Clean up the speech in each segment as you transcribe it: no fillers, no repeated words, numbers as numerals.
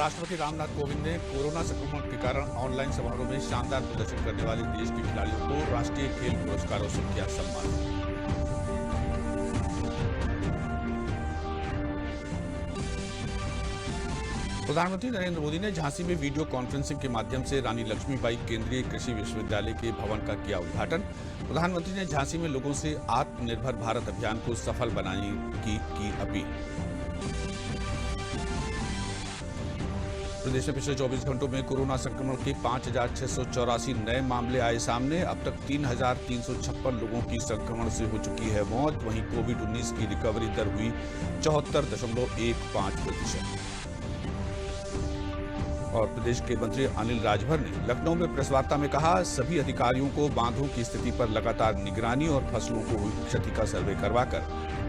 राष्ट्रपति रामनाथ कोविंद ने कोरोना संक्रमण के कारण ऑनलाइन समारोह में शानदार प्रदर्शन करने वाले देश के खिलाड़ियों को राष्ट्रीय खेल पुरस्कारों से किया सम्मानित। प्रधानमंत्री नरेंद्र मोदी ने झांसी में वीडियो कॉन्फ्रेंसिंग के माध्यम से रानी लक्ष्मीबाई केंद्रीय कृषि विश्वविद्यालय के भवन का किया उद्घाटन। प्रधानमंत्री ने झांसी में लोगों से आत्मनिर्भर भारत अभियान को सफल बनाने की अपील। प्रदेश में पिछले 24 घंटों में कोरोना संक्रमण के 5,684 नए मामले आए सामने। अब तक 3,356 लोगों की संक्रमण से हो चुकी है मौत। वहीं कोविड-19 की रिकवरी दर हुई 74.15%। और प्रदेश के मंत्री अनिल राजभर ने लखनऊ में प्रेस वार्ता में कहा, सभी अधिकारियों को बांधों की स्थिति पर लगातार निगरानी और फसलों को हुई क्षति का सर्वे करवाकर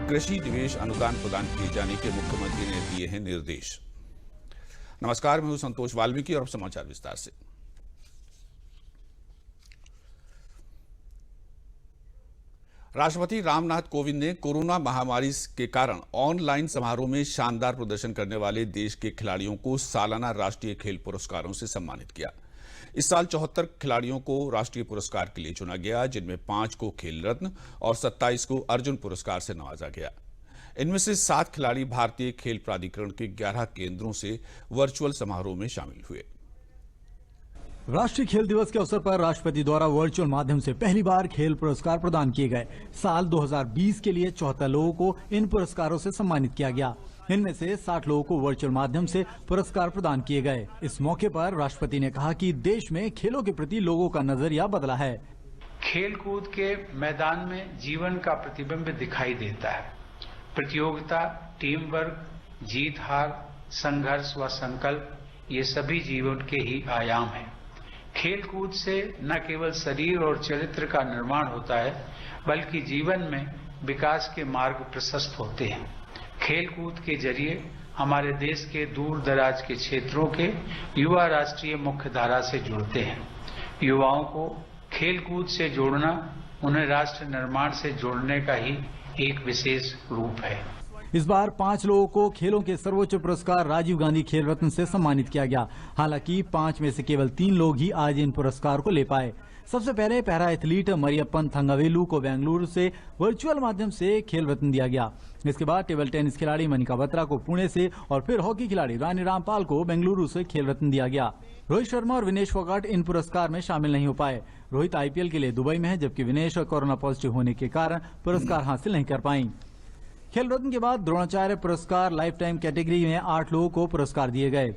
कृषि निवेश अनुदान प्रदान किए जाने के मुख्यमंत्री ने दिए हैं निर्देश। नमस्कार, मैं हूं संतोष वाल्मीकि और अब समाचार विस्तार से। राष्ट्रपति रामनाथ कोविंद ने कोरोना महामारी के कारण ऑनलाइन समारोह में शानदार प्रदर्शन करने वाले देश के खिलाड़ियों को सालाना राष्ट्रीय खेल पुरस्कारों से सम्मानित किया। इस साल 74 खिलाड़ियों को राष्ट्रीय पुरस्कार के लिए चुना गया, जिनमें 5 को खेल रत्न और 27 को अर्जुन पुरस्कार से नवाजा गया। इनमें से 7 खिलाड़ी भारतीय खेल प्राधिकरण के 11 केंद्रों से वर्चुअल समारोह में शामिल हुए। राष्ट्रीय खेल दिवस के अवसर पर राष्ट्रपति द्वारा वर्चुअल माध्यम से पहली बार खेल पुरस्कार प्रदान किए गए। साल 2020 के लिए 74 लोगों को इन पुरस्कारों से सम्मानित किया गया। इनमें से 60 लोगों को वर्चुअल माध्यम से पुरस्कार प्रदान किए गए। इस मौके पर राष्ट्रपति ने कहा कि देश में खेलों के प्रति लोगों का नजरिया बदला है। खेल कूद के मैदान में जीवन का प्रतिबिंब दिखाई देता है। प्रतियोगिता, टीम वर्क, जीत हार, संघर्ष व संकल्प, ये सभी जीवन के ही आयाम हैं। खेल कूद से न केवल शरीर और चरित्र का निर्माण होता है, बल्कि जीवन में विकास के मार्ग प्रशस्त होते हैं। खेल कूद के जरिए हमारे देश के दूर दराज के क्षेत्रों के युवा राष्ट्रीय मुख्य धारा से जुड़ते हैं। युवाओं को खेल कूद से जोड़ना उन्हें राष्ट्र निर्माण से जोड़ने का ही एक विशेष रूप है। इस बार 5 लोगों को खेलों के सर्वोच्च पुरस्कार राजीव गांधी खेल रत्न से सम्मानित किया गया। हालांकि 5 में से केवल 3 लोग ही आज इन पुरस्कार को ले पाए। सबसे पहले पैरा एथलीट मरियप्पन थंगावेलु को बेंगलुरु से वर्चुअल माध्यम से खेल रत्न दिया गया। इसके बाद टेबल टेनिस खिलाड़ी मनिका बत्रा को पुणे से और फिर हॉकी खिलाड़ी रानी रामपाल को बेंगलुरु से खेल रत्न दिया गया। रोहित शर्मा और विनेश फोगाट इन पुरस्कार में शामिल नहीं हो पाए। रोहित आईपीएल के लिए दुबई में है, जबकि विनेश कोरोना पॉजिटिव होने के कारण पुरस्कार हासिल नहीं कर पाई। खेल रत्न के बाद द्रोणाचार्य पुरस्कार लाइफ टाइम कैटेगरी में 8 लोगों को पुरस्कार दिए गए।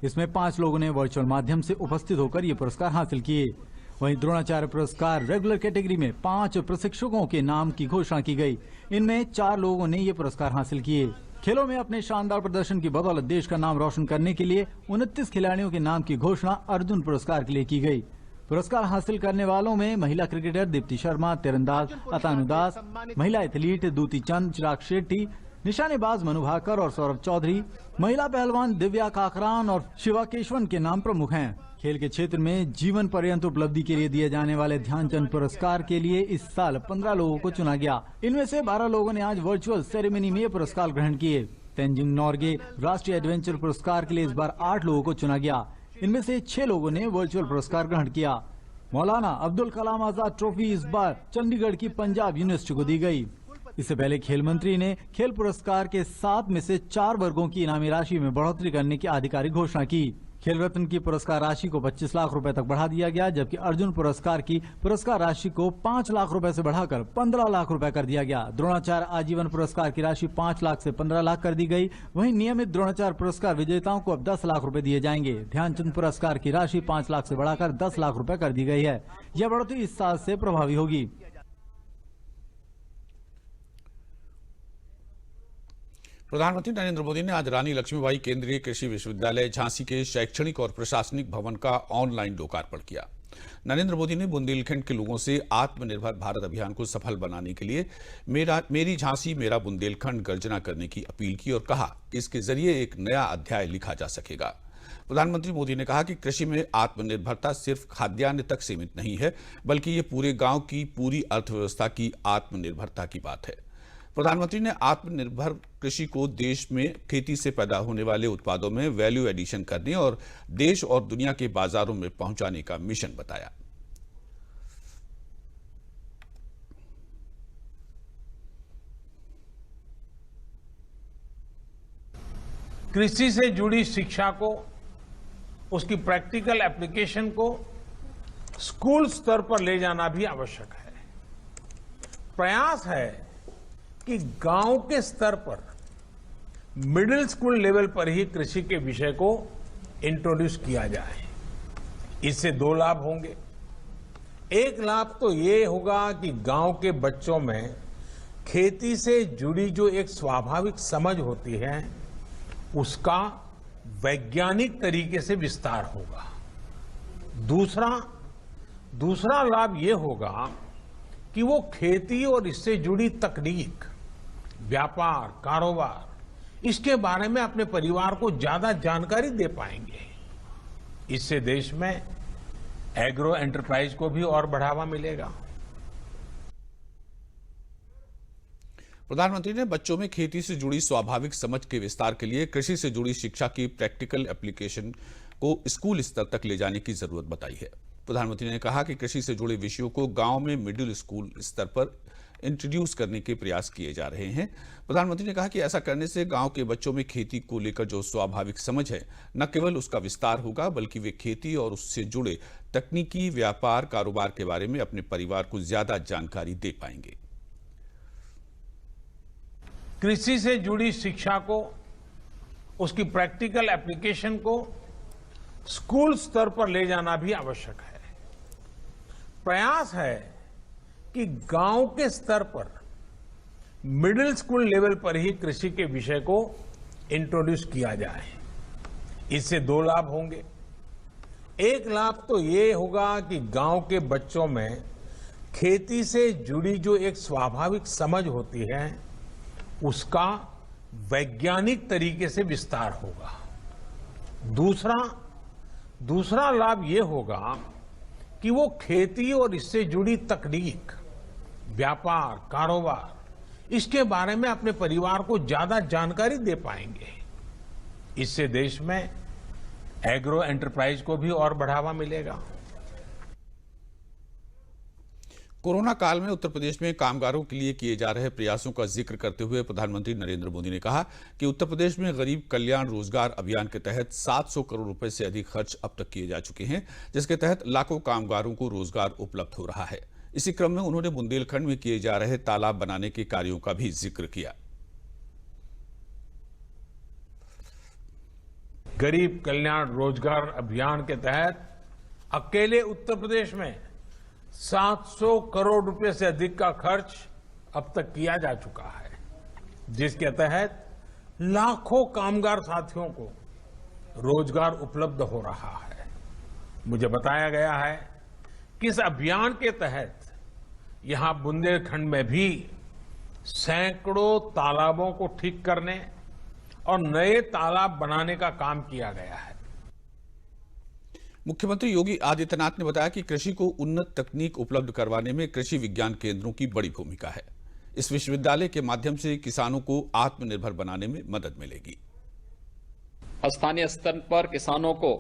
इसमें 5 लोगों ने वर्चुअल माध्यम से उपस्थित होकर ये पुरस्कार हासिल किए। वहीं द्रोणाचार्य पुरस्कार रेगुलर कैटेगरी में 5 प्रशिक्षकों के नाम की घोषणा की गई। इनमें 4 लोगों ने ये पुरस्कार हासिल किए। खेलों में अपने शानदार प्रदर्शन की बदौलत देश का नाम रोशन करने के लिए 29 खिलाड़ियों के नाम की घोषणा अर्जुन पुरस्कार के लिए की गई। पुरस्कार हासिल करने वालों में महिला क्रिकेटर दीप्ति शर्मा, तीरंदाज अतानु दास, महिला एथलीट दूती चंद, चिराग शेट्टी, निशानेबाज मनु भाकर और सौरभ चौधरी, महिला पहलवान दिव्या काकरान और शिवा केशवन के नाम प्रमुख हैं। खेल के क्षेत्र में जीवन पर्यंत उपलब्धि के लिए दिए जाने वाले ध्यानचंद पुरस्कार के लिए इस साल 15 लोगों को चुना गया। इनमें से 12 लोगों ने आज वर्चुअल सेरेमनी में पुरस्कार ग्रहण किए। तेंजिंग नॉर्गे राष्ट्रीय एडवेंचर पुरस्कार के लिए इस बार 8 लोगों को चुना गया। इनमें से 6 लोगों ने वर्चुअल पुरस्कार ग्रहण किया। मौलाना अब्दुल कलाम आजाद ट्रॉफी इस बार चंडीगढ़ की पंजाब यूनिवर्सिटी को दी गई। इससे पहले खेल मंत्री ने खेल पुरस्कार के 7 में से 4 वर्गों की इनामी राशि में बढ़ोतरी करने की आधिकारिक घोषणा की। खेल रत्न की पुरस्कार राशि को 25 लाख रुपए तक बढ़ा दिया गया, जबकि अर्जुन पुरस्कार की पुरस्कार राशि को 5 लाख रुपए से बढ़ाकर 15 लाख रुपए कर दिया गया। द्रोणाचार्य आजीवन पुरस्कार की राशि 5 लाख से 15 लाख कर दी गई। वहीं नियमित द्रोणाचार्य पुरस्कार विजेताओं को अब 10 लाख रुपए दिए जाएंगे। ध्यानचंद पुरस्कार की राशि 5 लाख से बढ़ाकर 10 लाख रुपए कर दी गई है। यह बढ़ोतरी इस साल से प्रभावी होगी। प्रधानमंत्री नरेंद्र मोदी ने आज रानी लक्ष्मीबाई केंद्रीय कृषि विश्वविद्यालय झांसी के शैक्षणिक और प्रशासनिक भवन का ऑनलाइन लोकार्पण किया। नरेंद्र मोदी ने बुंदेलखंड के लोगों से आत्मनिर्भर भारत अभियान को सफल बनाने के लिए मेरी झांसी मेरा बुंदेलखंड गर्जना करने की अपील की और कहा कि इसके जरिए एक नया अध्याय लिखा जा सकेगा। प्रधानमंत्री मोदी ने कहा कि कृषि में आत्मनिर्भरता सिर्फ खाद्यान्न तक सीमित नहीं है, बल्कि ये पूरे गांव की पूरी अर्थव्यवस्था की आत्मनिर्भरता की बात है। प्रधानमंत्री ने आत्मनिर्भर कृषि को देश में खेती से पैदा होने वाले उत्पादों में वैल्यू एडिशन करने और देश और दुनिया के बाजारों में पहुंचाने का मिशन बताया। कृषि से जुड़ी शिक्षा को, उसकी प्रैक्टिकल एप्लीकेशन को स्कूल स्तर पर ले जाना भी आवश्यक है। प्रयास है कि गांव के स्तर पर मिडिल स्कूल लेवल पर ही कृषि के विषय को इंट्रोड्यूस किया जाए। इससे दो लाभ होंगे। एक लाभ तो ये होगा कि गांव के बच्चों में खेती से जुड़ी जो एक स्वाभाविक समझ होती है उसका वैज्ञानिक तरीके से विस्तार होगा। दूसरा लाभ ये होगा कि वो खेती और इससे जुड़ी तकनीक, व्यापार, कारोबार, इसके बारे में अपने परिवार को ज्यादा जानकारी दे पाएंगे। इससे देश में एग्रो एंटरप्राइज को भी और बढ़ावा मिलेगा। प्रधानमंत्री ने बच्चों में खेती से जुड़ी स्वाभाविक समझ के विस्तार के लिए कृषि से जुड़ी शिक्षा की प्रैक्टिकल एप्लीकेशन को स्कूल स्तर तक ले जाने की जरूरत बताई है। प्रधानमंत्री ने कहा कि कृषि से जुड़े विषयों को गांव में मिडिल स्कूल स्तर पर इंट्रोड्यूस करने के प्रयास किए जा रहे हैं। प्रधानमंत्री ने कहा कि ऐसा करने से गांव के बच्चों में खेती को लेकर जो स्वाभाविक समझ है न केवल उसका विस्तार होगा बल्कि वे खेती और उससे जुड़े तकनीकी, व्यापार, कारोबार के बारे में अपने परिवार को ज्यादा जानकारी दे पाएंगे। कृषि से जुड़ी शिक्षा को, उसकी प्रैक्टिकल एप्लीकेशन को स्कूल स्तर पर ले जाना भी आवश्यक है। प्रयास है कि गांव के स्तर पर मिडिल स्कूल लेवल पर ही कृषि के विषय को इंट्रोड्यूस किया जाए। इससे दो लाभ होंगे। एक लाभ तो ये होगा कि गांव के बच्चों में खेती से जुड़ी जो एक स्वाभाविक समझ होती है उसका वैज्ञानिक तरीके से विस्तार होगा। दूसरा लाभ ये होगा कि वो खेती और इससे जुड़ी तकनीक, व्यापार, कारोबार, इसके बारे में अपने परिवार को ज्यादा जानकारी दे पाएंगे। इससे देश में एग्रो एंटरप्राइज को भी और बढ़ावा मिलेगा। कोरोना काल में उत्तर प्रदेश में कामगारों के लिए किए जा रहे प्रयासों का जिक्र करते हुए प्रधानमंत्री नरेंद्र मोदी ने कहा कि उत्तर प्रदेश में गरीब कल्याण रोजगार अभियान के तहत 700 करोड़ रुपए से अधिक खर्च अब तक किए जा चुके हैं, जिसके तहत लाखों कामगारों को रोजगार उपलब्ध हो रहा है। इसी क्रम में उन्होंने बुंदेलखंड में किए जा रहे तालाब बनाने के कार्यों का भी जिक्र किया। गरीब कल्याण रोजगार अभियान के तहत अकेले उत्तर प्रदेश में 700 करोड़ रुपए से अधिक का खर्च अब तक किया जा चुका है, जिसके तहत लाखों कामगार साथियों को रोजगार उपलब्ध हो रहा है। मुझे बताया गया है कि इस अभियान के तहत यहां बुंदेलखंड में भी सैकड़ों तालाबों को ठीक करने और नए तालाब बनाने का काम किया गया है। मुख्यमंत्री योगी आदित्यनाथ ने बताया कि कृषि को उन्नत तकनीक उपलब्ध करवाने में कृषि विज्ञान केंद्रों की बड़ी भूमिका है। इस विश्वविद्यालय के माध्यम से किसानों को आत्मनिर्भर बनाने में मदद मिलेगी। स्थानीय स्तर पर किसानों को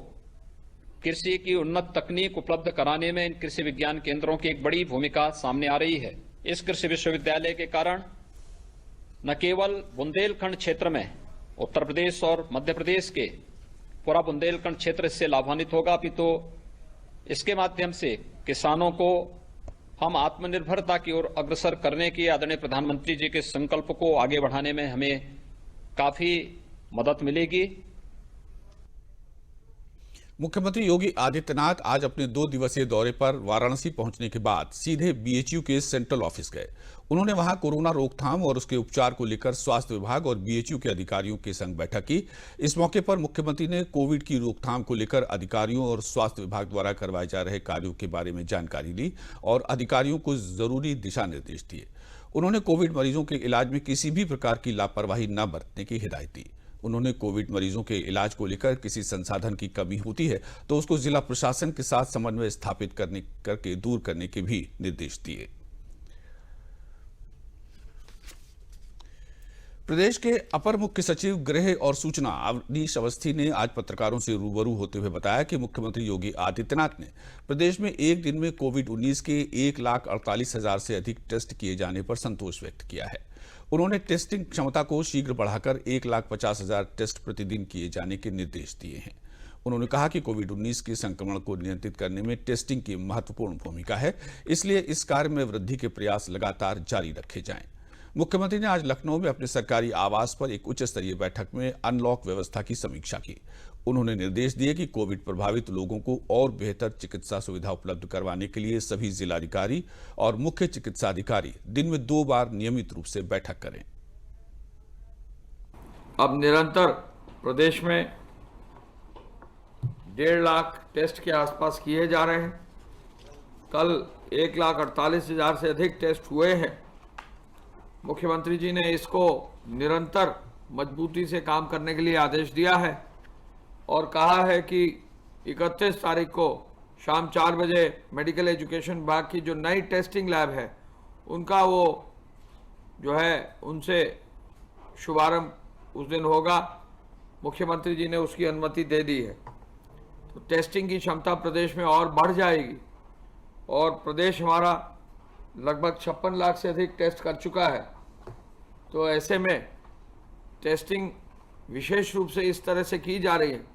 कृषि की उन्नत तकनीक उपलब्ध कराने में इन कृषि विज्ञान केंद्रों की एक बड़ी भूमिका सामने आ रही है। इस कृषि विश्वविद्यालय के कारण न केवल बुंदेलखंड क्षेत्र में उत्तर प्रदेश और मध्य प्रदेश के पूरा बुंदेलखंड क्षेत्र इससे लाभान्वित होगा, अपितु इसके माध्यम से किसानों को हम आत्मनिर्भरता की ओर अग्रसर करने की आदरणीय प्रधानमंत्री जी के संकल्प को आगे बढ़ाने में हमें काफी मदद मिलेगी। मुख्यमंत्री योगी आदित्यनाथ आज अपने 2 दिवसीय दौरे पर वाराणसी पहुंचने के बाद सीधे बीएचयू के सेंट्रल ऑफिस गए। उन्होंने वहां कोरोना रोकथाम और उसके उपचार को लेकर स्वास्थ्य विभाग और बीएचयू के अधिकारियों के संग बैठक की। इस मौके पर मुख्यमंत्री ने कोविड की रोकथाम को लेकर अधिकारियों और स्वास्थ्य विभाग द्वारा करवाए जा रहे कार्यों के बारे में जानकारी ली और अधिकारियों को जरूरी दिशा निर्देश दिए। उन्होंने कोविड मरीजों के इलाज में किसी भी प्रकार की लापरवाही न बरतने की हिदायत दी। उन्होंने कोविड मरीजों के इलाज को लेकर किसी संसाधन की कमी होती है तो उसको जिला प्रशासन के साथ समन्वय स्थापित करके दूर करने के भी निर्देश दिए। प्रदेश के अपर मुख्य सचिव गृह और सूचना अवनीश अवस्थी ने आज पत्रकारों से रूबरू होते हुए बताया कि मुख्यमंत्री योगी आदित्यनाथ ने प्रदेश में एक दिन में कोविड-19 के 1,48,000 से अधिक टेस्ट किए जाने पर संतोष व्यक्त किया है। उन्होंने टेस्टिंग क्षमता को शीघ्र बढ़ाकर 1,50,000 टेस्ट प्रतिदिन किए जाने के निर्देश दिए हैं। उन्होंने कहा कि कोविड-19 के संक्रमण को नियंत्रित करने में टेस्टिंग की महत्वपूर्ण भूमिका है, इसलिए इस कार्य में वृद्धि के प्रयास लगातार जारी रखे जाएं। मुख्यमंत्री ने आज लखनऊ में अपने सरकारी आवास पर एक उच्च स्तरीय बैठक में अनलॉक व्यवस्था की समीक्षा की। उन्होंने निर्देश दिए कि कोविड प्रभावित लोगों को और बेहतर चिकित्सा सुविधा उपलब्ध करवाने के लिए सभी जिलाधिकारी और मुख्य चिकित्सा अधिकारी दिन में 2 बार नियमित रूप से बैठक करें। अब निरंतर प्रदेश में 1.5 लाख टेस्ट के आसपास किए जा रहे हैं। कल 1,48,000 से अधिक टेस्ट हुए हैं। मुख्यमंत्री जी ने इसको निरंतर मजबूती से काम करने के लिए आदेश दिया है और कहा है कि 31 तारीख को शाम 4 बजे मेडिकल एजुकेशन विभाग की जो नई टेस्टिंग लैब है उनका वो जो है उनसे शुभारंभ उस दिन होगा। मुख्यमंत्री जी ने उसकी अनुमति दे दी है। तो टेस्टिंग की क्षमता प्रदेश में और बढ़ जाएगी और प्रदेश हमारा लगभग 56 लाख से अधिक टेस्ट कर चुका है। तो ऐसे में टेस्टिंग विशेष रूप से इस तरह से की जा रही है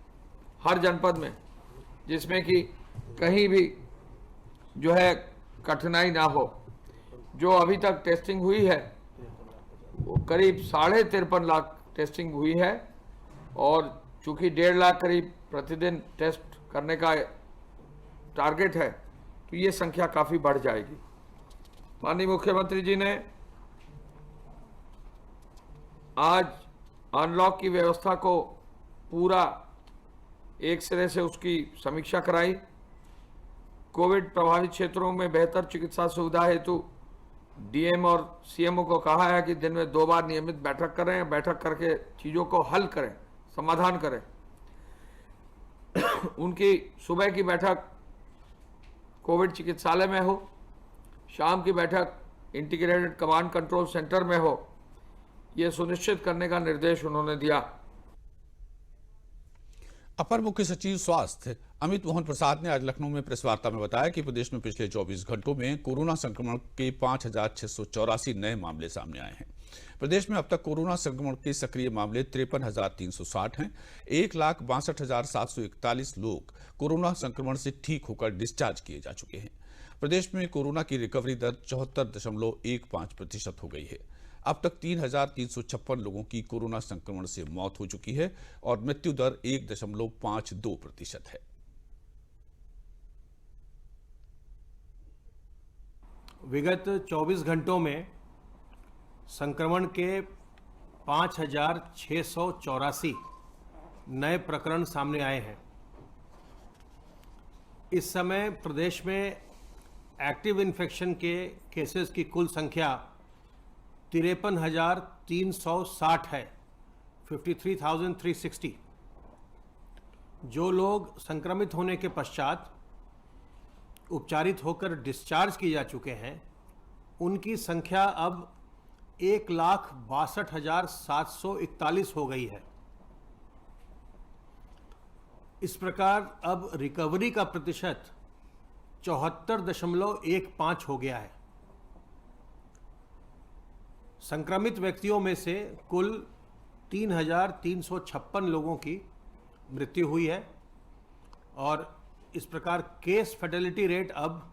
हर जनपद में, जिसमें कि कहीं भी जो है कठिनाई ना हो। जो अभी तक टेस्टिंग हुई है वो करीब 53.5 लाख टेस्टिंग हुई है और चूंकि 1.5 लाख करीब प्रतिदिन टेस्ट करने का टारगेट है तो ये संख्या काफ़ी बढ़ जाएगी। माननीय मुख्यमंत्री जी ने आज अनलॉक की व्यवस्था को पूरा एक सिरे से उसकी समीक्षा कराई। कोविड प्रभावित क्षेत्रों में बेहतर चिकित्सा सुविधा हेतु डीएम और सीएमओ को कहा है कि दिन में 2 बार नियमित बैठक करें, बैठक करके चीज़ों को हल करें, समाधान करें। उनकी सुबह की बैठक कोविड चिकित्सालय में हो, शाम की बैठक इंटीग्रेटेड कमांड कंट्रोल सेंटर में हो, ये सुनिश्चित करने का निर्देश उन्होंने दिया। अपर मुख्य सचिव स्वास्थ्य अमित मोहन प्रसाद ने आज लखनऊ में प्रेस वार्ता में बताया कि प्रदेश में पिछले 24 घंटों में कोरोना संक्रमण के 5,684 नए मामले सामने आए हैं। प्रदेश में अब तक कोरोना संक्रमण के सक्रिय मामले 53,360 हैं। 1,62,741 लोग कोरोना संक्रमण से ठीक होकर डिस्चार्ज किए जा चुके हैं। प्रदेश में कोरोना की रिकवरी दर 74.15% हो गई है। अब तक 3,356 लोगों की कोरोना संक्रमण से मौत हो चुकी है और मृत्यु दर 1.52% है। विगत 24 घंटों में संक्रमण के 5,684 नए प्रकरण सामने आए हैं। इस समय प्रदेश में एक्टिव इन्फेक्शन के केसेस की कुल संख्या 53,360 है, 53,360। जो लोग संक्रमित होने के पश्चात उपचारित होकर डिस्चार्ज किए जा चुके हैं उनकी संख्या अब 1,62,741 हो गई है। इस प्रकार अब रिकवरी का प्रतिशत 74.15 हो गया है। संक्रमित व्यक्तियों में से कुल 3,356 लोगों की मृत्यु हुई है और इस प्रकार केस फैटेलिटी रेट अब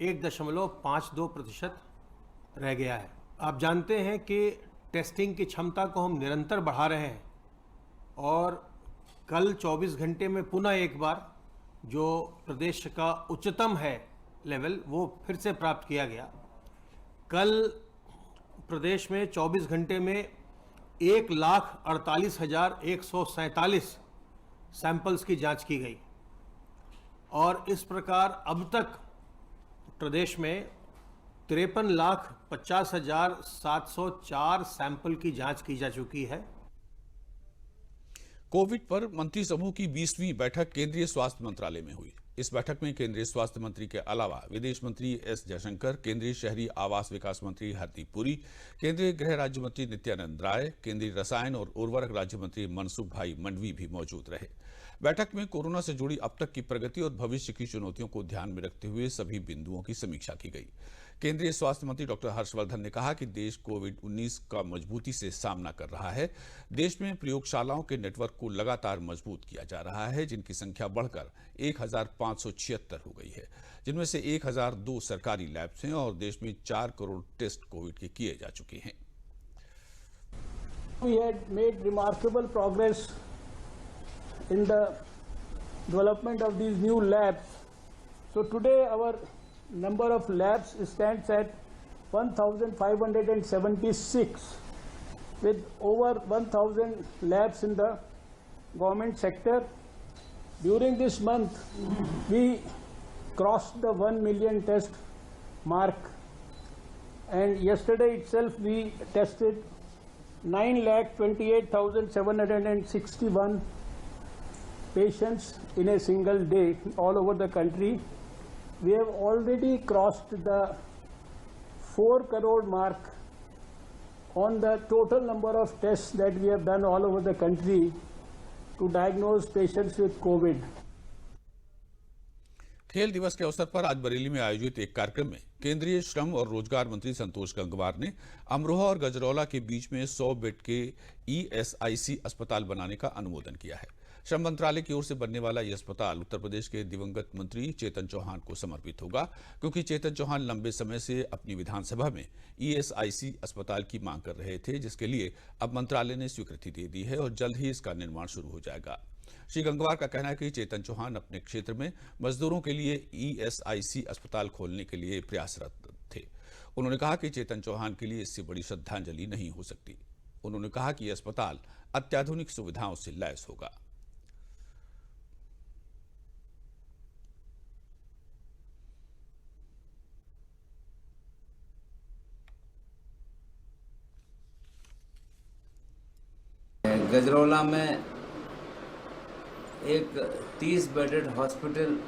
1.52% रह गया है। आप जानते हैं कि टेस्टिंग की क्षमता को हम निरंतर बढ़ा रहे हैं और कल 24 घंटे में पुनः एक बार जो प्रदेश का उच्चतम है लेवल वो फिर से प्राप्त किया गया। कल प्रदेश में 24 घंटे में 1,48,147 सैंपल्स की जांच की गई और इस प्रकार अब तक प्रदेश में 53,50,704 सैंपल की जांच की जा चुकी है। कोविड पर मंत्री समूह की 20वीं बैठक केंद्रीय स्वास्थ्य मंत्रालय में हुई। इस बैठक में केंद्रीय स्वास्थ्य मंत्री के अलावा विदेश मंत्री एस जयशंकर, केंद्रीय शहरी आवास विकास मंत्री हरदीप पुरी, केंद्रीय गृह राज्य मंत्री नित्यानंद राय, केंद्रीय रसायन और उर्वरक राज्य मंत्री मनसुख भाई मंडवी भी मौजूद रहे। बैठक में कोरोना से जुड़ी अब तक की प्रगति और भविष्य की चुनौतियों को ध्यान में रखते हुए सभी बिंदुओं की समीक्षा की गई। केंद्रीय स्वास्थ्य मंत्री डॉक्टर हर्षवर्धन ने कहा कि देश कोविड-19 का मजबूती से सामना कर रहा है। देश में प्रयोगशालाओं के नेटवर्क को लगातार मजबूत किया जा रहा है, जिनकी संख्या बढ़कर 1576 हो गई है, जिनमें से 1002 सरकारी लैब्स हैं और देश में 4 करोड़ टेस्ट कोविड के किए जा चुके हैं। We had made remarkable progress in the development of these new labs. So today our number of labs stands at 1,576 with over 1,000 labs in the government sector. During this month we crossed the 1 million test mark, and yesterday itself we tested 9,28,761 patients in a single day all over the country. We have already crossed the 4 crore mark on the total number of tests that we have done all over the country to diagnose patients with COVID. खेल दिवस के अवसर पर आज बरेली में आयोजित एक कार्यक्रम में केंद्रीय श्रम और रोजगार मंत्री संतोष गंगवार ने अमरोहा और गजरौला के बीच में 100 बेड के ESIC अस्पताल बनाने का अनुमोदन किया है। श्रम मंत्रालय की ओर से बनने वाला यह अस्पताल उत्तर प्रदेश के दिवंगत मंत्री चेतन चौहान को समर्पित होगा, क्योंकि चेतन चौहान लंबे समय से अपनी विधानसभा में ESIC अस्पताल की मांग कर रहे थे, जिसके लिए अब मंत्रालय ने स्वीकृति दे दी है और जल्द ही इसका निर्माण शुरू हो जाएगा। श्री गंगवार का कहना है कि चेतन चौहान अपने क्षेत्र में मजदूरों के लिए ESIC अस्पताल खोलने के लिए प्रयासरत थे। उन्होंने कहा कि चेतन चौहान के लिए इससे बड़ी श्रद्धांजलि नहीं हो सकती। उन्होंने कहा कि यह अस्पताल अत्याधुनिक सुविधाओं से लैस होगा। गजरौला में एक 30 बेडेड हॉस्पिटल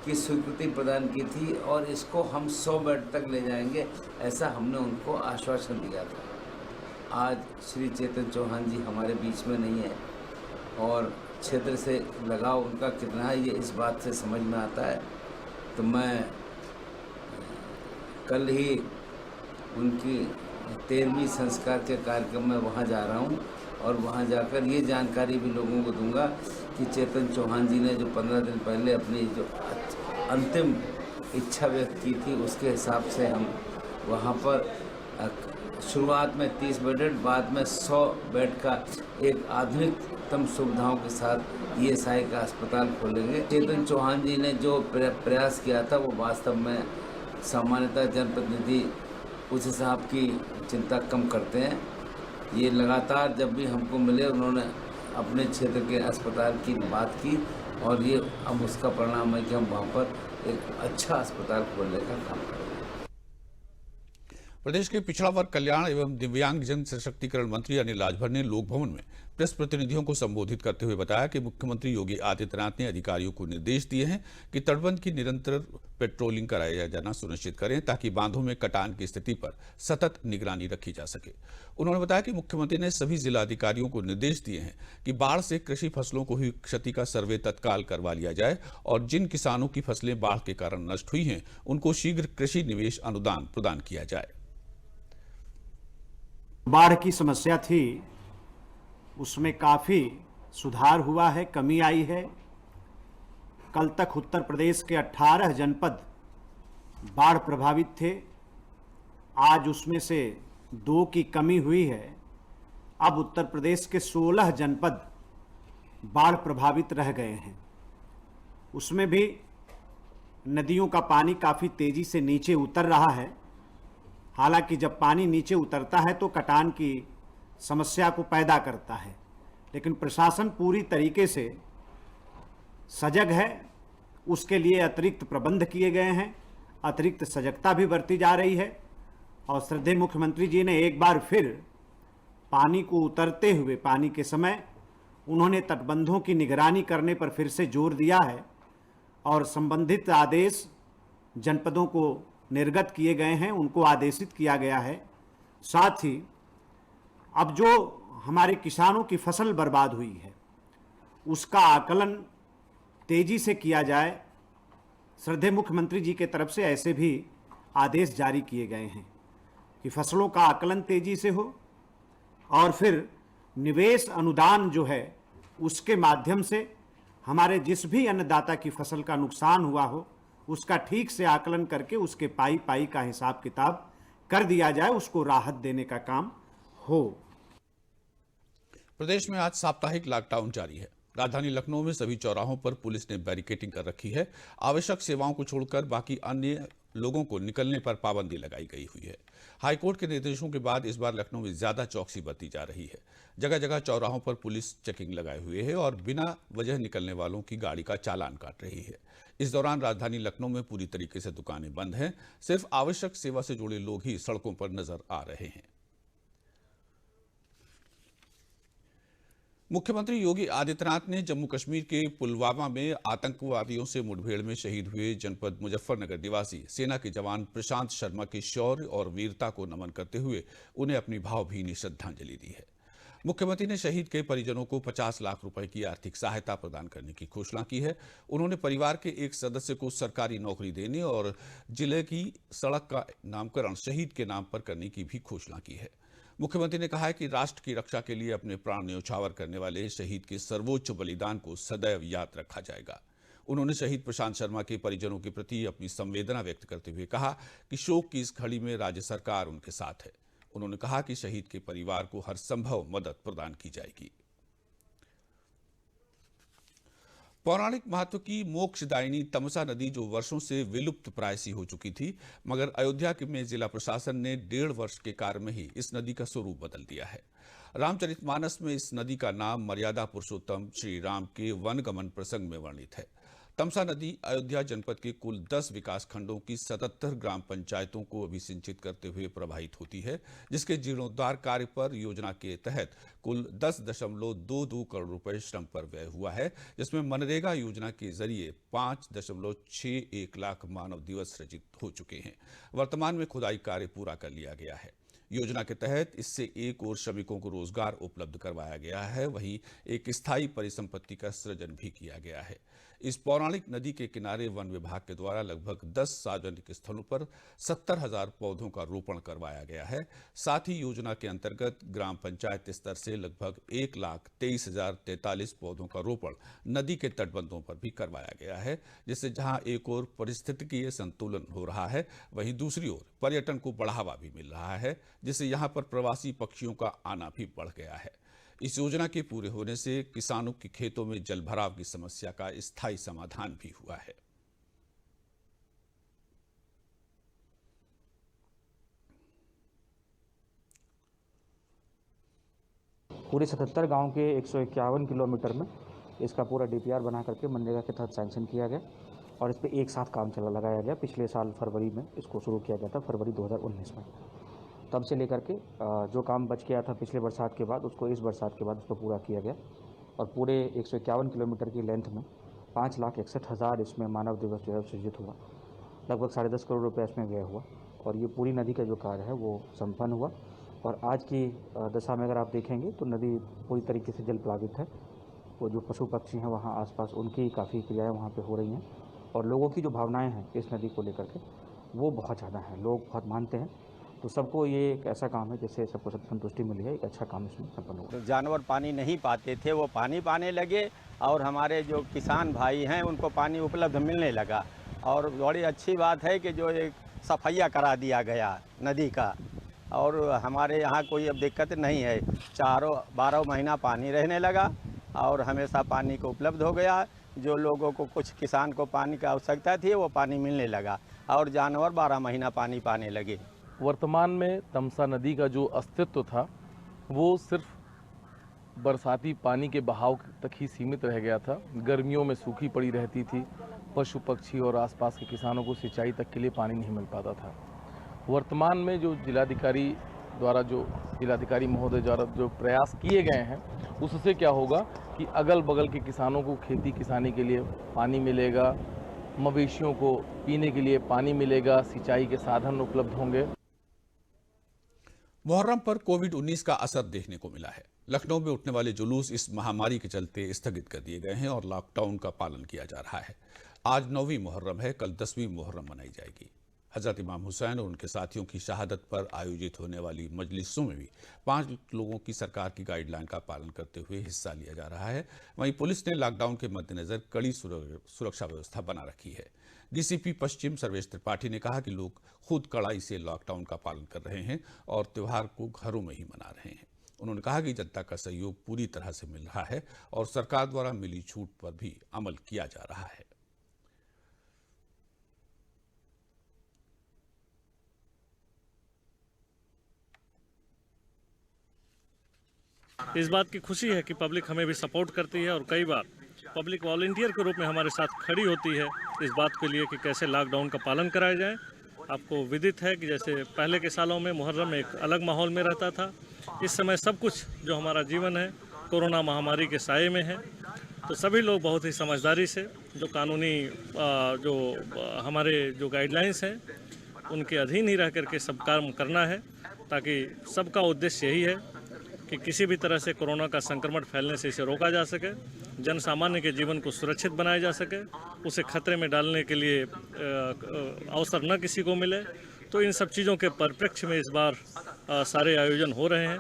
की स्वीकृति प्रदान की थी और इसको हम 100 बेड तक ले जाएंगे, ऐसा हमने उनको आश्वासन दिया था। आज श्री चेतन चौहान जी हमारे बीच में नहीं है और क्षेत्र से लगाव उनका कितना है ये इस बात से समझ में आता है। तो मैं कल ही उनकी 13वीं संस्कार के कार्यक्रम में वहाँ जा रहा हूँ और वहाँ जाकर ये जानकारी भी लोगों को दूंगा कि चेतन चौहान जी ने जो 15 दिन पहले अपनी जो अंतिम इच्छा व्यक्त की थी उसके हिसाब से हम वहाँ पर शुरुआत में 30 बेडेड, बाद में 100 बेड का एक आधुनिकतम सुविधाओं के साथ ESI का अस्पताल खोलेंगे। चेतन चौहान जी ने जो प्रयास किया था वो वास्तव में सामान्यतः जनप्रतिनिधि उस साहब की चिंता कम करते हैं। ये लगातार जब भी हमको मिले उन्होंने अपने क्षेत्र के अस्पताल की बात की और ये अब उसका परिणाम है कि हम वहाँ पर एक अच्छा अस्पताल खोलने का काम करेंगे। प्रदेश के पिछड़ा वर्ग कल्याण एवं दिव्यांग जन सशक्तिकरण मंत्री अनिल राजभर ने लोक भवन में प्रेस प्रतिनिधियों को संबोधित करते हुए बताया कि मुख्यमंत्री योगी आदित्यनाथ ने अधिकारियों को निर्देश दिए हैं कि तटबंध की निरंतर पेट्रोलिंग कराया जाना सुनिश्चित करें, ताकि बांधों में कटान की स्थिति पर सतत निगरानी रखी जा सके। उन्होंने बताया कि मुख्यमंत्री ने सभी जिलाधिकारियों को निर्देश दिए हैं कि बाढ़ से कृषि फसलों को हुई क्षति का सर्वे तत्काल करवा लिया जाए और जिन किसानों की फसलें बाढ़ के कारण नष्ट हुई हैं उनको शीघ्र कृषि निवेश अनुदान प्रदान किया जाए। बाढ़ की समस्या थी उसमें काफ़ी सुधार हुआ है, कमी आई है। कल तक उत्तर प्रदेश के 18 जनपद बाढ़ प्रभावित थे, आज उसमें से 2 की कमी हुई है। अब उत्तर प्रदेश के 16 जनपद बाढ़ प्रभावित रह गए हैं। उसमें भी नदियों का पानी काफ़ी तेज़ी से नीचे उतर रहा है। हालांकि जब पानी नीचे उतरता है तो कटान की समस्या को पैदा करता है, लेकिन प्रशासन पूरी तरीके से सजग है। उसके लिए अतिरिक्त प्रबंध किए गए हैं, अतिरिक्त सजगता भी बरती जा रही है और श्रद्धेय मुख्यमंत्री जी ने एक बार फिर पानी को उतरते हुए पानी के समय उन्होंने तटबंधों की निगरानी करने पर फिर से जोर दिया है और संबंधित आदेश जनपदों को निर्गत किए गए हैं, उनको आदेशित किया गया है। साथ ही अब जो हमारे किसानों की फसल बर्बाद हुई है उसका आकलन तेजी से किया जाए। श्रद्धेय मुख्यमंत्री जी के तरफ से ऐसे भी आदेश जारी किए गए हैं कि फसलों का आकलन तेजी से हो और फिर निवेश अनुदान जो है उसके माध्यम से हमारे जिस भी अन्नदाता की फसल का नुकसान हुआ हो उसका ठीक से आकलन करके उसके पाई पाई का हिसाब किताब कर दिया जाए, उसको राहत देने का काम हो। प्रदेश में आज साप्ताहिक लॉकडाउन जारी है। राजधानी लखनऊ में सभी चौराहों पर पुलिस ने बैरिकेडिंग कर रखी है। आवश्यक सेवाओं को छोड़कर बाकी अन्य लोगों को निकलने पर पाबंदी लगाई गई हुई है। हाईकोर्ट के निर्देशों के बाद इस बार लखनऊ में ज्यादा चौकसी बरती जा रही है। जगह जगह चौराहों पर पुलिस चेकिंग लगाए हुए है और बिना वजह निकलने वालों की गाड़ी का चालान काट रही है। इस दौरान राजधानी लखनऊ में पूरी तरीके से दुकानें बंद हैं। सिर्फ आवश्यक सेवा से जुड़े लोग ही सड़कों पर नजर आ रहे हैं। मुख्यमंत्री योगी आदित्यनाथ ने जम्मू कश्मीर के पुलवामा में आतंकवादियों से मुठभेड़ में शहीद हुए जनपद मुजफ्फरनगर निवासी सेना के जवान प्रशांत शर्मा के शौर्य और वीरता को नमन करते हुए उन्हें अपनी भावभीनी श्रद्धांजलि दी है। मुख्यमंत्री ने शहीद के परिजनों को 50 लाख रुपए की आर्थिक सहायता प्रदान करने की घोषणा की है। उन्होंने परिवार के एक सदस्य को सरकारी नौकरी देने और जिले की सड़क का नामकरण शहीद के नाम पर करने की भी घोषणा की है। मुख्यमंत्री ने कहा है कि राष्ट्र की रक्षा के लिए अपने प्राण न्यौछावर करने वाले शहीद के सर्वोच्च बलिदान को सदैव याद रखा जाएगा। उन्होंने शहीद प्रशांत शर्मा के परिजनों के प्रति अपनी संवेदना व्यक्त करते हुए कहा कि शोक की इस घड़ी में राज्य सरकार उनके साथ है। उन्होंने कहा कि शहीद के परिवार को हर संभव मदद प्रदान की जाएगी। पौराणिक महत्व की मोक्षदायिनी तमसा नदी जो वर्षों से विलुप्त प्राय सी हो चुकी थी, मगर अयोध्या में जिला प्रशासन ने 1.5 वर्ष के कार्य में ही इस नदी का स्वरूप बदल दिया है। रामचरितमानस में इस नदी का नाम मर्यादा पुरुषोत्तम श्री राम के वनगमन प्रसंग में वर्णित है। तमसा नदी अयोध्या जनपद के कुल 10 विकास खंडों की 77 ग्राम पंचायतों को अभिसिंचित करते हुए प्रवाहित होती है, जिसके जीर्णोद्धार कार्य पर योजना के तहत कुल 10.22 करोड़ रुपए श्रम पर व्यय हुआ है, जिसमें मनरेगा योजना के जरिए 5.61 लाख मानव दिवस सृजित हो चुके हैं। वर्तमान में खुदाई कार्य पूरा कर लिया गया है। योजना के तहत इससे एक और श्रमिकों को रोजगार उपलब्ध करवाया गया है, वहीं एक स्थायी परिसंपत्ति का सृजन भी किया गया है। इस पौराणिक नदी के किनारे वन विभाग के द्वारा लगभग 10 सार्वजनिक स्थलों पर 70,000 पौधों का रोपण करवाया गया है। साथ ही योजना के अंतर्गत ग्राम पंचायत स्तर से लगभग 1,23,043 पौधों का रोपण नदी के तटबंधों पर भी करवाया गया है, जिससे जहां एक ओर पारिस्थितिकीय संतुलन हो रहा है, वहीं दूसरी ओर पर्यटन को बढ़ावा भी मिल रहा है, जिससे यहां पर प्रवासी पक्षियों का आना भी बढ़ गया है। इस योजना के पूरे होने से किसानों के खेतों में जलभराव की समस्या का स्थायी समाधान भी हुआ है। पूरे 77 गांव के 151 किलोमीटर में इसका पूरा डीपीआर बना करके मनरेगा के तहत सैंक्शन किया गया और इस पर एक साथ काम लगाया गया। पिछले साल फरवरी में इसको शुरू किया गया था, फरवरी 2019 में। तब से लेकर के जो काम बच गया था पिछले बरसात के बाद, उसको इस बरसात के बाद उसको पूरा किया गया और पूरे 151 किलोमीटर की लेंथ में 5,61,000 इसमें मानव दिवस जो है सृजित हुआ। लगभग 10.5 करोड़ रुपये इसमें व्यय हुआ और ये पूरी नदी का जो कार्य है वो संपन्न हुआ। और आज की दशा में अगर आप देखेंगे तो नदी पूरी तरीके से जल प्लावित है। वो जो पशु पक्षी हैं वहाँ आसपास, उनकी काफ़ी क्रियाएँ वहाँ पे हो रही हैं और लोगों की जो भावनाएं हैं इस नदी को लेकर के वो बहुत ज़्यादा हैं, लोग बहुत मानते हैं। तो सबको ये एक ऐसा काम है जिससे सबको संतुष्टि मिली है, एक अच्छा काम इसमें संपन्न हुआ। तो जानवर पानी नहीं पाते थे, वो पानी पाने लगे और हमारे जो किसान भाई हैं उनको पानी उपलब्ध मिलने लगा। और बड़ी अच्छी बात है कि जो एक सफाइया करा दिया गया नदी का और हमारे यहाँ कोई अब दिक्कत नहीं है। 12 महीना पानी रहने लगा और हमेशा पानी को उपलब्ध हो गया। जो लोगों को, कुछ किसान को पानी की आवश्यकता थी वो पानी मिलने लगा और जानवर 12 महीना पानी पाने लगे। वर्तमान में तमसा नदी का जो अस्तित्व था वो सिर्फ बरसाती पानी के बहाव तक ही सीमित रह गया था। गर्मियों में सूखी पड़ी रहती थी, पशु पक्षी और आसपास के किसानों को सिंचाई तक के लिए पानी नहीं मिल पाता था। वर्तमान में जो जिलाधिकारी महोदय द्वारा जो प्रयास किए गए हैं उससे क्या होगा कि अगल बगल के किसानों को खेती किसानी के लिए पानी मिलेगा, मवेशियों को पीने के लिए पानी मिलेगा, सिंचाई के साधन उपलब्ध होंगे। मुहर्रम पर कोविड-19 का असर देखने को मिला है। लखनऊ में उठने वाले जुलूस इस महामारी के चलते स्थगित कर दिए गए हैं और लॉकडाउन का पालन किया जा रहा है। आज 9वीं मुहर्रम है, कल 10वीं मुहर्रम मनाई जाएगी। हजरत इमाम हुसैन और उनके साथियों की शहादत पर आयोजित होने वाली मजलिसों में भी 5 लोगों की सरकार की गाइडलाइन का पालन करते हुए हिस्सा लिया जा रहा है। वहीं पुलिस ने लॉकडाउन के मद्देनजर कड़ी सुरक्षा व्यवस्था बना रखी है। डीसीपी पश्चिम सर्वेश त्रिपाठी ने कहा कि लोग खुद कड़ाई से लॉकडाउन का पालन कर रहे हैं और त्योहार को घरों में ही मना रहे हैं। उन्होंने कहा कि जनता का सहयोग पूरी तरह से मिल रहा है और सरकार द्वारा मिली छूट पर भी अमल किया जा रहा है। इस बात की खुशी है कि पब्लिक हमें भी सपोर्ट करती है और कई बार पब्लिक वॉलंटियर के रूप में हमारे साथ खड़ी होती है इस बात के लिए कि कैसे लॉकडाउन का पालन कराया जाए। आपको विदित है कि जैसे पहले के सालों में मुहर्रम एक अलग माहौल में रहता था, इस समय सब कुछ जो हमारा जीवन है कोरोना महामारी के साये में है। तो सभी लोग बहुत ही समझदारी से जो कानूनी जो हमारे जो गाइडलाइंस हैं उनके अधीन ही रह करके सब काम करना है, ताकि सबका उद्देश्य यही है कि किसी भी तरह से कोरोना का संक्रमण फैलने से इसे रोका जा सके, जन सामान्य के जीवन को सुरक्षित बनाया जा सके, उसे खतरे में डालने के लिए अवसर न किसी को मिले। तो इन सब चीज़ों के परिप्रेक्ष्य में इस बार सारे आयोजन हो रहे हैं।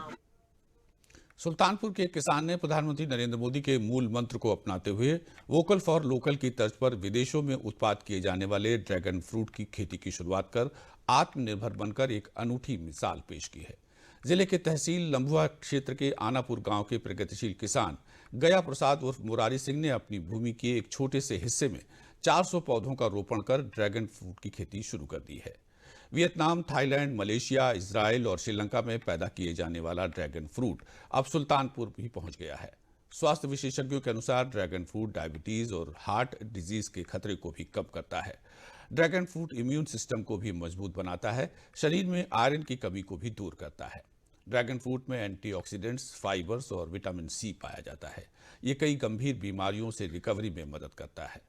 सुल्तानपुर के किसान ने प्रधानमंत्री नरेंद्र मोदी के मूल मंत्र को अपनाते हुए वोकल फॉर लोकल की तर्ज पर विदेशों में उत्पाद किए जाने वाले ड्रैगन फ्रूट की खेती की शुरुआत कर आत्मनिर्भर बनकर एक अनूठी मिसाल पेश की है। जिले के तहसील लंबुआ क्षेत्र के आनापुर गांव के प्रगतिशील किसान गया प्रसाद उर्फ मुरारी सिंह ने अपनी भूमि के एक छोटे से हिस्से में 400 पौधों का रोपण कर ड्रैगन फ्रूट की खेती शुरू कर दी है। वियतनाम, थाईलैंड, मलेशिया, इजराइल और श्रीलंका में पैदा किए जाने वाला ड्रैगन फ्रूट अब सुल्तानपुर भी पहुंच गया है। स्वास्थ्य विशेषज्ञों के अनुसार ड्रैगन फ्रूट डायबिटीज और हार्ट डिजीज के खतरे को भी कम करता है। ड्रैगन फ्रूट इम्यून सिस्टम को भी मजबूत बनाता है, शरीर में आयरन की कमी को भी दूर करता है। ड्रैगन फ्रूट में एंटीऑक्सीडेंट्स, फाइबर्स और विटामिन सी पाया जाता है। ये कई गंभीर बीमारियों से रिकवरी में मदद करता है।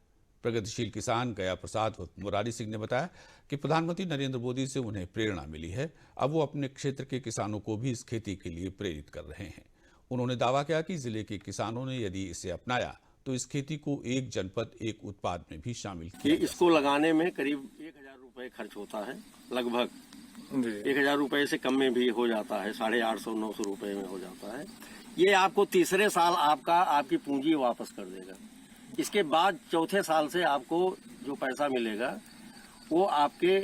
प्रगतिशील किसान गया प्रसाद मुरारी सिंह ने बताया कि प्रधानमंत्री नरेंद्र मोदी से उन्हें प्रेरणा मिली है। अब वो अपने क्षेत्र के किसानों को भी इस खेती के लिए प्रेरित कर रहे हैं। उन्होंने दावा किया कि जिले के किसानों ने यदि इसे अपनाया तो इस खेती को एक जनपद एक उत्पाद में भी शामिल किया। इसको लगाने में करीब 1000 रुपए खर्च होता है, लगभग 1000 रुपए से कम में भी हो जाता है, 850-900 रुपए में हो जाता है। ये आपको तीसरे साल आपकी पूंजी वापस कर देगा। इसके बाद चौथे साल से आपको जो पैसा मिलेगा वो आपके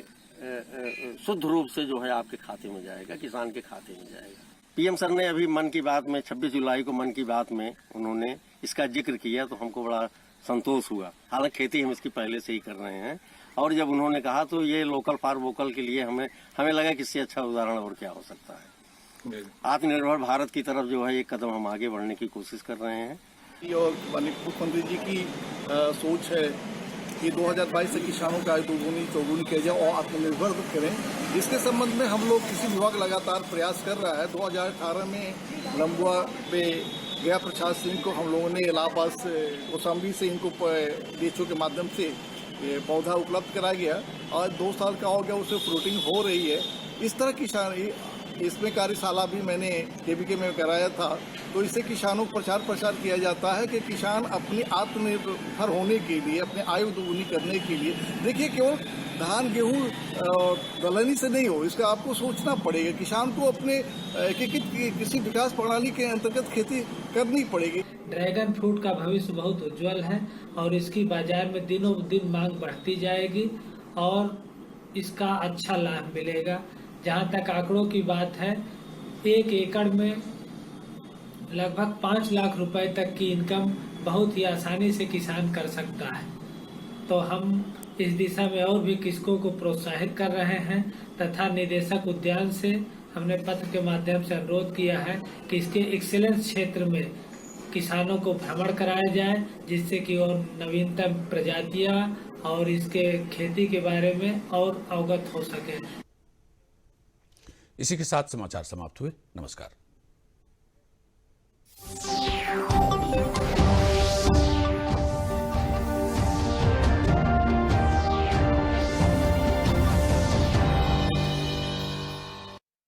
शुद्ध रूप से जो है आपके खाते में जाएगा, किसान के खाते में जाएगा। पीएम सर ने अभी मन की बात में 26 जुलाई को मन की बात में उन्होंने इसका जिक्र किया तो हमको बड़ा संतोष हुआ। हालांकि खेती हम इसकी पहले से ही कर रहे हैं और जब उन्होंने कहा तो ये लोकल फॉर वोकल के लिए हमें लगा कि इससे अच्छा उदाहरण और क्या हो सकता है। आत्मनिर्भर भारत की तरफ जो है एक कदम हम आगे बढ़ने की कोशिश कर रहे हैं। और मुख्यमंत्री जी की सोच है कि 2022 से किसानों का आय दोगुनी चौगुनी किया जाए और आत्मनिर्भर करें। इसके संबंध में हम लोग कृषि विभाग लगातार प्रयास कर रहा है। 2018 में लंबुआ पे गया प्रसाद सिंह को हम लोगों ने इलाहाबाद से कौशाम्बी से इनको डीएचओ के माध्यम से पौधा उपलब्ध कराया गया और 2 साल का हो गया, उससे फ्रूटिंग हो रही है। इस तरह किसान इसमें कार्यशाला भी मैंने केबीके में कराया था। तो इससे किसानों को प्रचार किया जाता है कि किसान अपनी आत्मनिर्भर होने के लिए, अपने आय दोगुनी करने के लिए, देखिए केवल धान गेहूँ दलहनी से नहीं हो, इसका आपको सोचना पड़ेगा। किसान को अपने कृषि विकास प्रणाली के अंतर्गत खेती करनी पड़ेगी। ड्रैगन फ्रूट का भविष्य बहुत उज्जवल है और इसकी बाजार में दिनों दिन मांग बढ़ती जाएगी और इसका अच्छा लाभ मिलेगा। जहाँ तक आंकड़ों की बात है, 1 एकड़ में लगभग 5 लाख रुपए तक की इनकम बहुत ही आसानी से किसान कर सकता है। तो हम इस दिशा में और भी किसानों को प्रोत्साहित कर रहे हैं तथा निदेशक उद्यान से हमने पत्र के माध्यम से अनुरोध किया है कि इसके एक्सीलेंस क्षेत्र में किसानों को भ्रमण कराया जाए, जिससे कि और नवीनतम प्रजातियां और इसके खेती के बारे में और अवगत हो सके। इसी के साथ समाचार समाप्त हुए। नमस्कार।